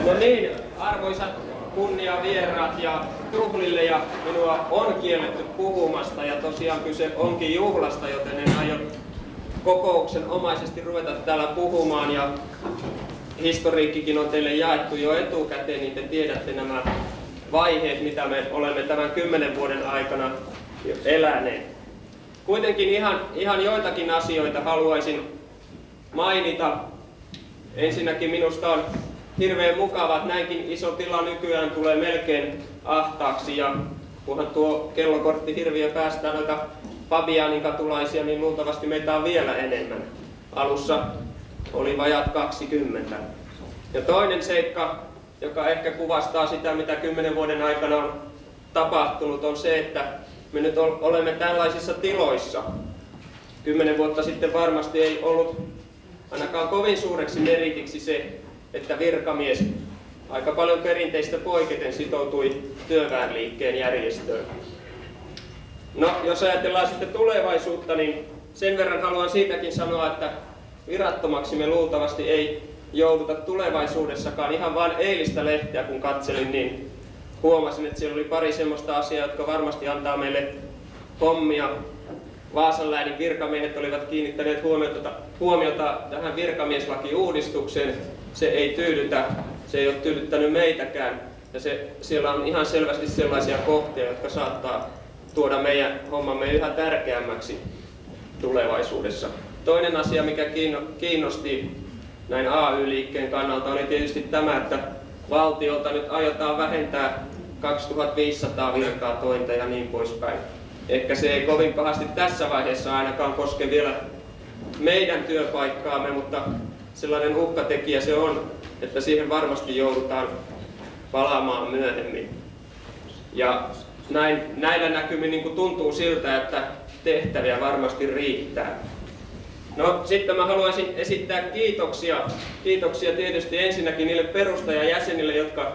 No niin, arvoisat kunniavieraat ja juhlille, ja minua on kielletty puhumasta ja tosiaan kyse onkin juhlasta, joten en aio kokouksen omaisesti ruveta täällä puhumaan, ja historiikkikin on teille jaettu jo etukäteen, niin te tiedätte nämä vaiheet, mitä me olemme tämän 10 vuoden aikana jo eläneet. Kuitenkin ihan joitakin asioita haluaisin mainita. Ensinnäkin minusta on hirveän mukavaa, että näinkin iso tila nykyään tulee melkein ahtaaksi, ja kunhan tuo kellokortti hirviö päästään noita Fabianin katulaisia, niin luultavasti meitä on vielä enemmän. Alussa oli vajat 20. Ja toinen seikka, joka ehkä kuvastaa sitä, mitä 10 vuoden aikana on tapahtunut, on se, että me nyt olemme tällaisissa tiloissa. 10 vuotta sitten varmasti ei ollut ainakaan kovin suureksi meritiksi se, että virkamies aika paljon perinteistä poiketen sitoutui työväenliikkeen järjestöön. No, jos ajatellaan sitten tulevaisuutta, niin sen verran haluan siitäkin sanoa, että virattomaksi me luultavasti ei jouduta tulevaisuudessakaan. Ihan vain eilistä lehteä kun katselin, niin huomasin, että siellä oli pari semmoista asiaa, jotka varmasti antaa meille hommia. Vaasanläänin virkamiehet olivat kiinnittäneet huomiota tähän virkamieslakiuudistukseen. Se ei tyydytä, se ei ole tyydyttänyt meitäkään. Ja siellä on ihan selvästi sellaisia kohtia, jotka saattaa tuoda meidän hommamme yhä tärkeämmäksi tulevaisuudessa. Toinen asia, mikä kiinnosti näin AY-liikkeen kannalta, oli tietysti tämä, että valtiolta nyt aiotaan vähentää 2500 virkaa tointa ja niin poispäin. Ehkä se ei kovin pahasti tässä vaiheessa ainakaan koske vielä meidän työpaikkaamme, mutta sellainen uhkatekijä se on, että siihen varmasti joudutaan palaamaan myöhemmin. Ja näillä näkymin niin kuin tuntuu siltä, että tehtäviä varmasti riittää. No sitten mä haluaisin esittää kiitoksia. Kiitoksia tietysti ensinnäkin niille perustajajäsenille, jotka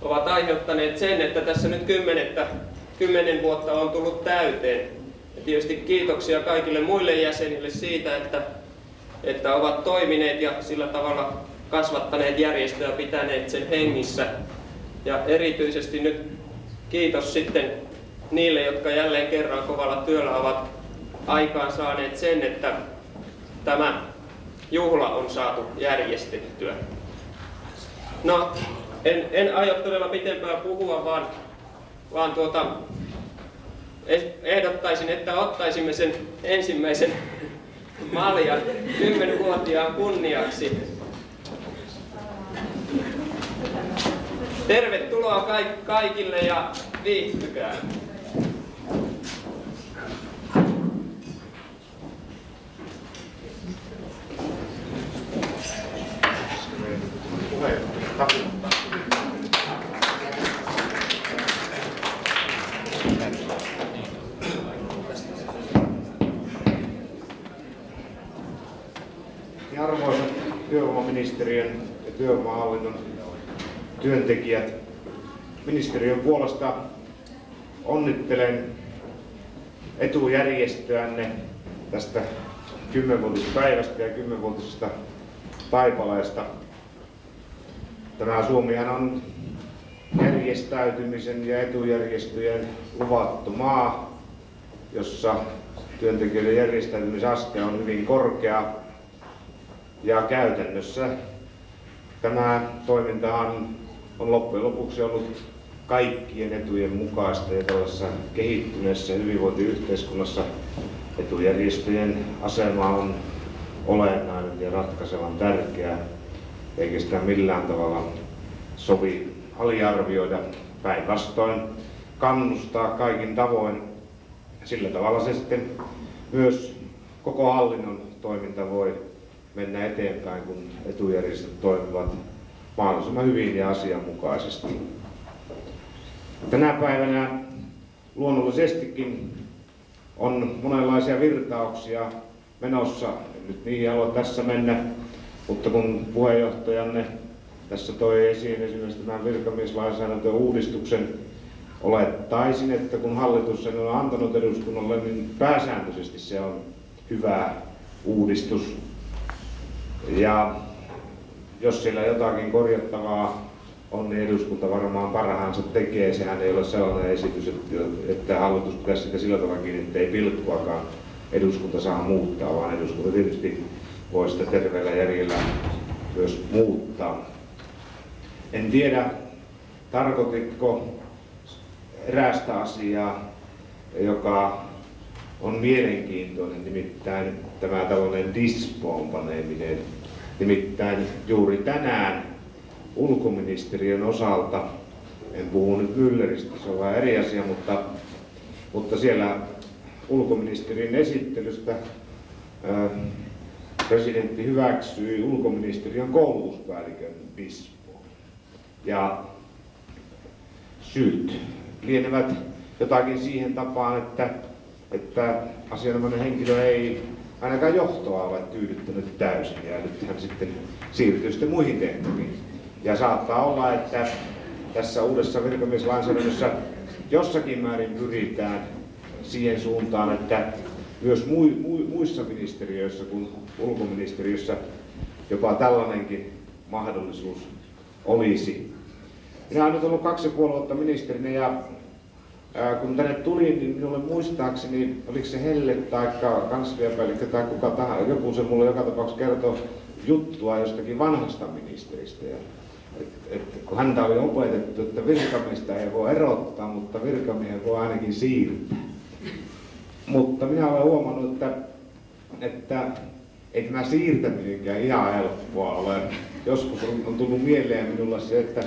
ovat aiheuttaneet sen, että tässä nyt 10 vuotta on tullut täyteen. Ja tietysti kiitoksia kaikille muille jäsenille siitä, että ovat toimineet ja sillä tavalla kasvattaneet järjestöä ja pitäneet sen hengissä. Ja erityisesti nyt kiitos sitten niille, jotka jälleen kerran kovalla työllä ovat aikaan saaneet sen, että tämä juhla on saatu järjestettyä. No, en aio todella pitempään puhua, vaan ehdottaisin, että ottaisimme sen ensimmäisen maljan 10-vuotiaan kunniaksi. Tervetuloa kaikille ja viihtykää! Arvoisat työvoimaministeriön ja työvoimahallinnon työntekijät, ministeriön puolesta onnittelen etujärjestöänne tästä 10-vuotispäivästä ja 10-vuotisesta taipaleesta. Tämä Suomihan on järjestäytymisen ja etujärjestöjen luvattu maa, jossa työntekijöiden järjestäytymisaste on hyvin korkea. Ja käytännössä tämä toimintahan on loppujen lopuksi ollut kaikkien etujen mukaista, ja tällaisessa kehittyneessä hyvinvointiyhteiskunnassa etujärjestöjen asema on olennainen ja ratkaisevan tärkeä, eikä sitä millään tavalla sovi aliarvioida. Päinvastoin kannustaa kaikin tavoin. Sillä tavalla se sitten myös koko hallinnon toiminta voi mennä eteenpäin, kun etujärjestöt toimivat mahdollisimman hyvin ja asianmukaisesti. Tänä päivänä luonnollisestikin on monenlaisia virtauksia menossa. En nyt niihin halua tässä mennä, mutta kun puheenjohtajanne tässä toi esiin esimerkiksi tämän virkamieslainsäädäntön uudistuksen, olettaisin, että kun hallitus sen on antanut eduskunnalle, niin pääsääntöisesti se on hyvä uudistus. Ja jos siellä jotakin korjattavaa on, niin eduskunta varmaan parhaansa tekee. Sehän ei ole sellainen esitys, että hallitus pitäisi sitä sillä tavalla kiinni, että ei pilkkuakaan eduskunta saa muuttaa, vaan eduskunta tietysti voi sitä terveellä järjellä myös muuttaa. En tiedä, tarkoititko erästä asiaa, joka on mielenkiintoinen, nimittäin tämä tällainen dispompaneeminen. Nimittäin juuri tänään ulkoministeriön osalta, en puhu nyt Mülleristä, se on vähän eri asia, mutta siellä ulkoministerin esittelystä presidentti hyväksyi ulkoministeriön koulutuspäällikön Dispoon. Ja syyt lienevät jotakin siihen tapaan, että asianomainen henkilö ei ainakaan johtoa ole tyydyttänyt täysin ja nyt hän sitten siirtyy sitten muihin tehtäviin. Ja saattaa olla, että tässä uudessa virkamieslainsäädännössä jossakin määrin pyritään siihen suuntaan, että myös muissa ministeriöissä kuin ulkoministeriössä jopa tällainenkin mahdollisuus olisi. Minä olen nyt ollut 2,5 vuotta ministerinä ja kun tänne tulin, niin minulle muistaakseni, oliko se Helle tai kansliapäällikkö tai kuka tahansa, joku se mulle joka tapauksessa kertoi juttua jostakin vanhasta ministeristä. Kun häntä oli opetettu, että virkamiestä ei voi erottaa, mutta virkamiehen voi ainakin siirtää. Mutta minä olen huomannut, että ei tämä siirtäminenkään ihan helppoa ole. Joskus on tullut mieleen minulla se, että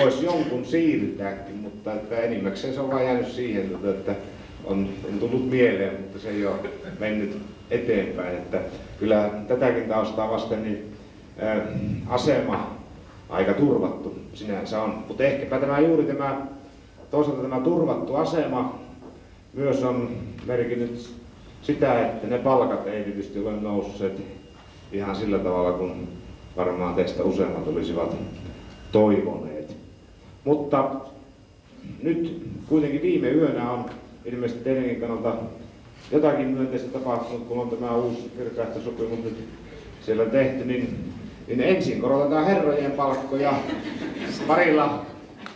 voisi jonkun siirtääkin, mutta että enimmäkseen se on vain jäänyt siihen, että on tullut mieleen, mutta se ei ole mennyt eteenpäin. Että kyllä tätäkin taustaa vasten niin asema aika turvattu sinänsä on. Mutta ehkäpä toisaalta tämä turvattu asema myös on merkinnyt sitä, että ne palkat ei tietysti ole nousseet ihan sillä tavalla, kun varmaan teistä useammat olisivat toivoneet. Mutta nyt kuitenkin viime yönä on ilmeisesti teidänkin kannalta jotakin myönteistä tapahtunut, kun on tämä uusi virkaehtosopimus nyt siellä tehty, niin ensin korotetaan herrojen palkkoja parilla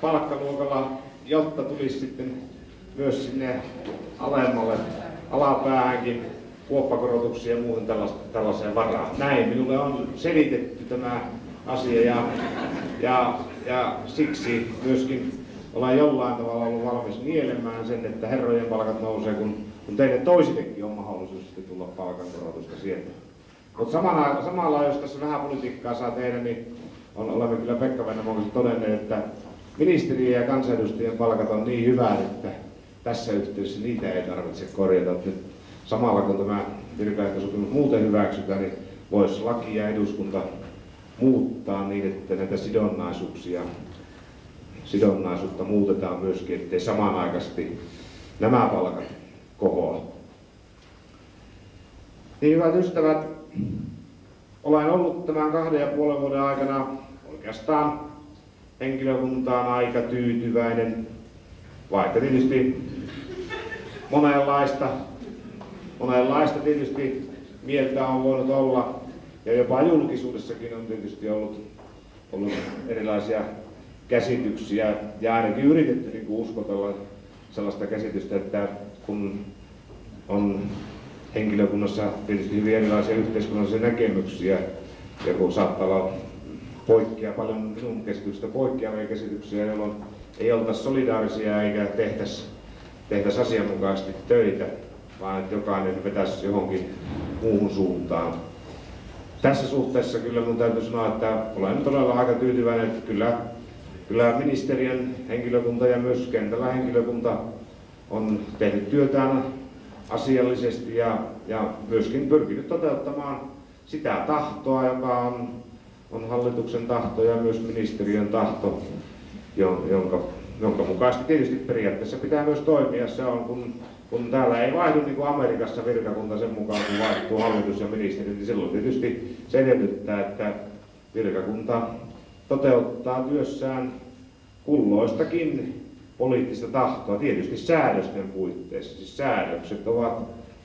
palkkaluokalla, jotta tulisi sitten myös sinne alemmalle alapäähänkin kuoppakorotuksia ja muuhun tällaiseen varaan. Näin minulle on selitetty tämä asia ja siksi myöskin olen jollain tavalla ollut valmis nielemään sen, että herrojen palkat nousee, kun teille toisillekin on mahdollisuus tulla palkankorotusta sieltä. Mutta samalla, jos tässä vähän politiikkaa saa tehdä, niin olemme kyllä Pekka Vennamon kanssa todenneet, että ministerien ja kansanedustajien palkat on niin hyvät, että tässä yhteydessä niitä ei tarvitse korjata. Nyt samalla kun tämä virkaehtosopimus muuten hyväksytään, niin voisi laki ja eduskunta muuttaa niin, että näitä sidonnaisuutta muutetaan myöskin, ettei samanaikaisesti nämä palkat kohoa. Niin hyvät ystävät, olen ollut tämän 2,5 vuoden aikana oikeastaan henkilökuntaan aika tyytyväinen, vaikka tietysti monenlaista tietysti mieltä on voinut olla ja jopa julkisuudessakin on tietysti ollut erilaisia käsityksiä ja ainakin yritetty niin kuin uskotella sellaista käsitystä, että kun on henkilökunnassa tietysti hyvin erilaisia yhteiskunnallisia näkemyksiä ja kun saattaa olla paljon minun käsityksestä poikkeavia käsityksiä, jolloin ei oltaisi solidaarisia eikä tehtäisi asianmukaisesti töitä, vaan että jokainen vetäisi johonkin muuhun suuntaan. Tässä suhteessa kyllä minun täytyy sanoa, että olen todella aika tyytyväinen, että kyllä ministeriön henkilökunta ja myös kentällä henkilökunta on tehnyt työtään asiallisesti ja myöskin pyrkinyt toteuttamaan sitä tahtoa, joka on hallituksen tahto ja myös ministeriön tahto, jonka mukaisesti tietysti periaatteessa pitää myös toimia. Se on, kun täällä ei vaihdu niin kuin Amerikassa virkakunta sen mukaan, kun vaihtuu hallitus ja ministeri, niin silloin tietysti se edellyttää, että virkakunta toteuttaa työssään kulloistakin poliittista tahtoa, tietysti säädösten puitteissa. Siis säädökset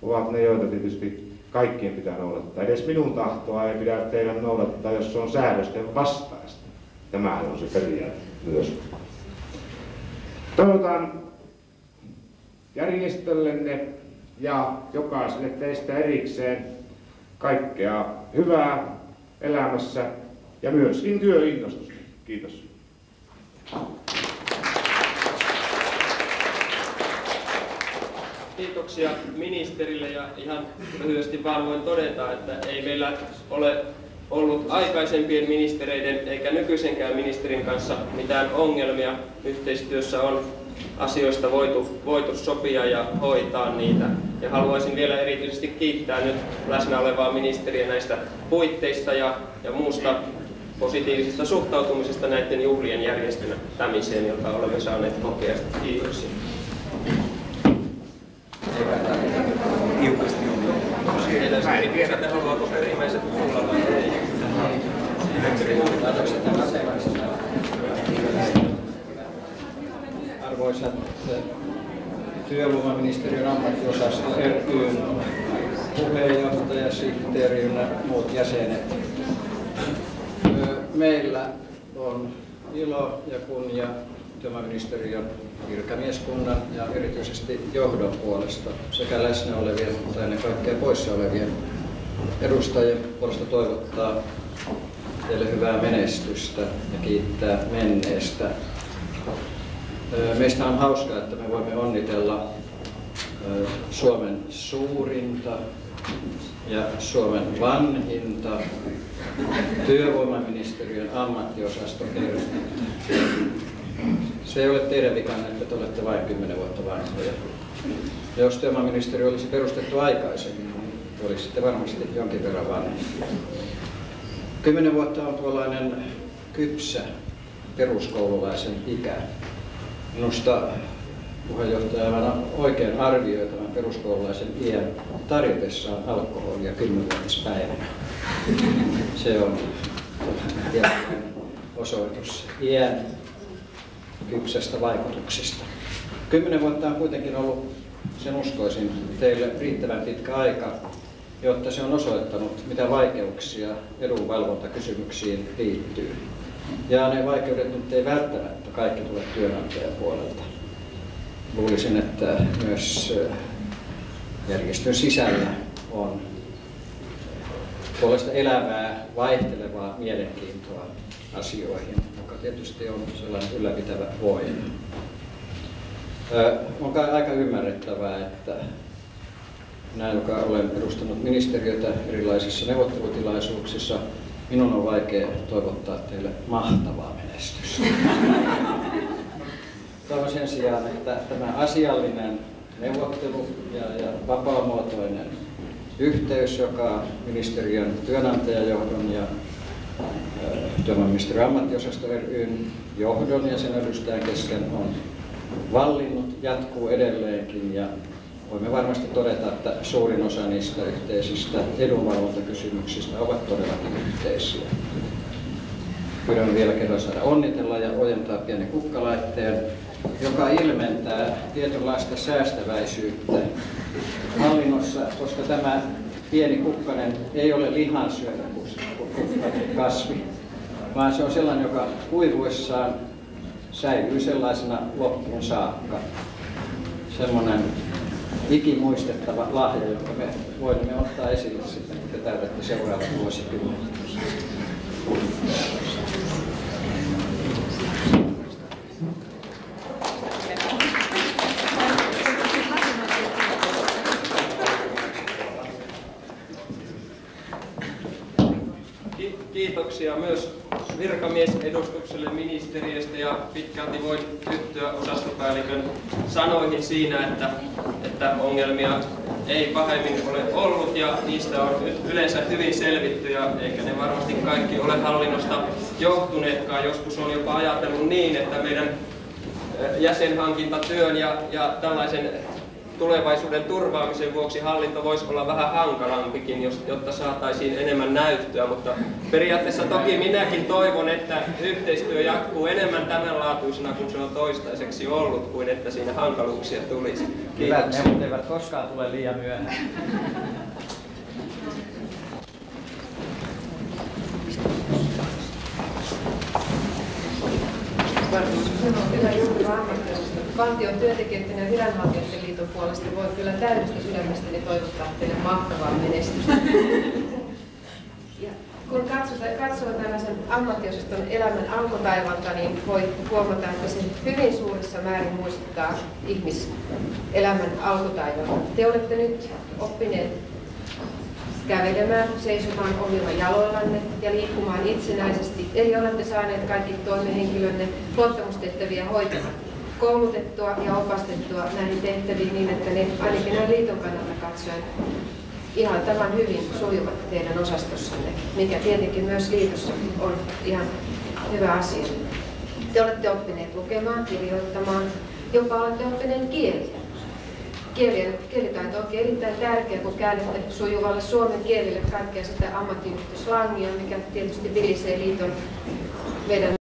ovat ne, joita tietysti kaikkien pitää noudattaa. Edes minun tahtoa ei pidä teidän noudattaa, jos se on säädösten vastaista. Tämähän on se periaate myös. Toivotan järjestöllenne ja jokaiselle teistä erikseen kaikkea hyvää elämässä ja myöskin työinnostusta. Kiitos. Kiitoksia ministerille ja ihan lyhyesti vaan voin todeta, että ei meillä ole ollut aikaisempien ministereiden eikä nykyisenkään ministerin kanssa mitään ongelmia. Yhteistyössä on asioista voitu sopia ja hoitaa niitä. Ja haluaisin vielä erityisesti kiittää nyt läsnä olevaa ministeriä näistä puitteista ja muusta positiivisesta suhtautumisesta näiden juhlien järjestämiseen, jota olemme saaneet kokea. Kiitoksia. Tiukasti on. Tiedätte, haluaako perimmäiset kuulla vai ei? Arvoisat työvoimaministeriön ammattiosasto ry:n puheenjohtaja, sihteeri ja muut jäsenet. Meillä on ilo ja kunnia työvoimaministeriön virkamieskunnan ja erityisesti johdon puolesta sekä läsnä olevien, mutta ennen kaikkea poissa olevien edustajien puolesta toivottaa teille hyvää menestystä ja kiittää menneestä. Meistä on hauskaa, että me voimme onnitella Suomen suurinta ja Suomen vanhinta työvoimaministeriön ammattiosasto ry:tä. Se ei ole teidän vikanne, että te olette vain 10 vuotta vanhoja. Ja jos työvoimaministeriö olisi perustettu aikaisemmin, niin olisitte varmasti jonkin verran vanhempia. 10 vuotta on tuollainen kypsä peruskoululaisen ikä. Minusta puheenjohtaja aivan oikein arvioi tämän peruskoululaisen iän tarjotessaan alkoholia 10-vuotispäivänä. Se on osoitus iän kypsästä vaikutuksista. 10 vuotta on kuitenkin ollut, sen uskoisin, teille riittävän pitkä aika, jotta se on osoittanut, mitä vaikeuksia edunvalvontakysymyksiin liittyy. Ja ne vaikeudet nyt ei välttämättä kaikki tule työnantajan puolelta. Luulisin, että myös järjestön sisällä on puolesta elävää, vaihtelevaa mielenkiintoa asioihin, joka tietysti on sellainen ylläpitävä voima. On kai aika ymmärrettävää, että minä, joka olen edustanut ministeriötä erilaisissa neuvottelutilaisuuksissa, minun on vaikea toivottaa teille mahtavaa menestystä. Toivon sen sijaan, että tämä asiallinen neuvottelu ja vapaamuotoinen yhteys, joka ministeriön työnantajajohdon ja työvoimaministeriön ammattiosasto ry:n johdon ja sen edustajan kesken on vallinnut, jatkuu edelleenkin ja voimme varmasti todeta, että suurin osa niistä yhteisistä edunvalvontakysymyksistä ovat todellakin yhteisiä. Pyydän vielä kerran saada onnitella ja ojentaa pienen kukkalaitteen, joka ilmentää tietynlaista säästäväisyyttä hallinnossa, koska tämä pieni kukkanen ei ole lihansyöjä kasvi, vaan se on sellainen, joka kuivuessaan säilyy sellaisena loppuun saakka. Semmoinen ikimuistettava lahja, jonka me voimme ottaa esille sitten, kun te täytätte seuraavat vuosikymmenet. Kiitoksia myös virkamiesedustukselle ministeriöstä ja pitkälti voin yhtyä osastopäällikön sanoihin siinä, että ongelmia ei pahemmin ole ollut ja niistä on yleensä hyvin selvitty ja eikä ne varmasti kaikki ole hallinnosta johtuneetkaan. Joskus on jopa ajatellut niin, että meidän jäsenhankintatyön ja tällaisen tulevaisuuden turvaamisen vuoksi hallinto voisi olla vähän hankalampikin, jotta saataisiin enemmän näyttöä, mutta periaatteessa toki minäkin toivon, että yhteistyö jatkuu enemmän tämänlaatuisena kuin se on toistaiseksi ollut, kuin että siinä hankaluuksia tulisi. Hyvät neuvot eivät koskaan tule liian myöhään. Hyvä juhliva ammattiosasta. Valtion työntekijöiden ja viranhaltijoiden liiton puolesta voi kyllä täydestä sydämestäni toivottaa teille mahtavaa menestystä. Ja kun katsoo tällaisen ammattiosaston elämän alkutaivalta, niin voi huomata, että se hyvin suurissa määrin muistuttaa ihmiselämän alkutaivalta. Te olette nyt oppineet kävelemään, seisomaan omilla jaloillanne ja liikkumaan itsenäisesti, eli olette saaneet kaikki toimehenkilönne luottamustehtäviä hoitamaan, koulutettua ja opastettua näihin tehtäviin niin, että ne ainakin näin liiton kannalta katsoen ihan tavan hyvin sujuvat teidän osastossanne, mikä tietenkin myös liitossa on ihan hyvä asia. Te olette oppineet lukemaan, kirjoittamaan, jopa olette oppineet kieliä. Kielitaito onkin erittäin tärkeä, kun käännätte sujuvalle suomen kielelle kaikkea sitä ammattiyhteislangia, mikä tietysti vilisee liiton meidän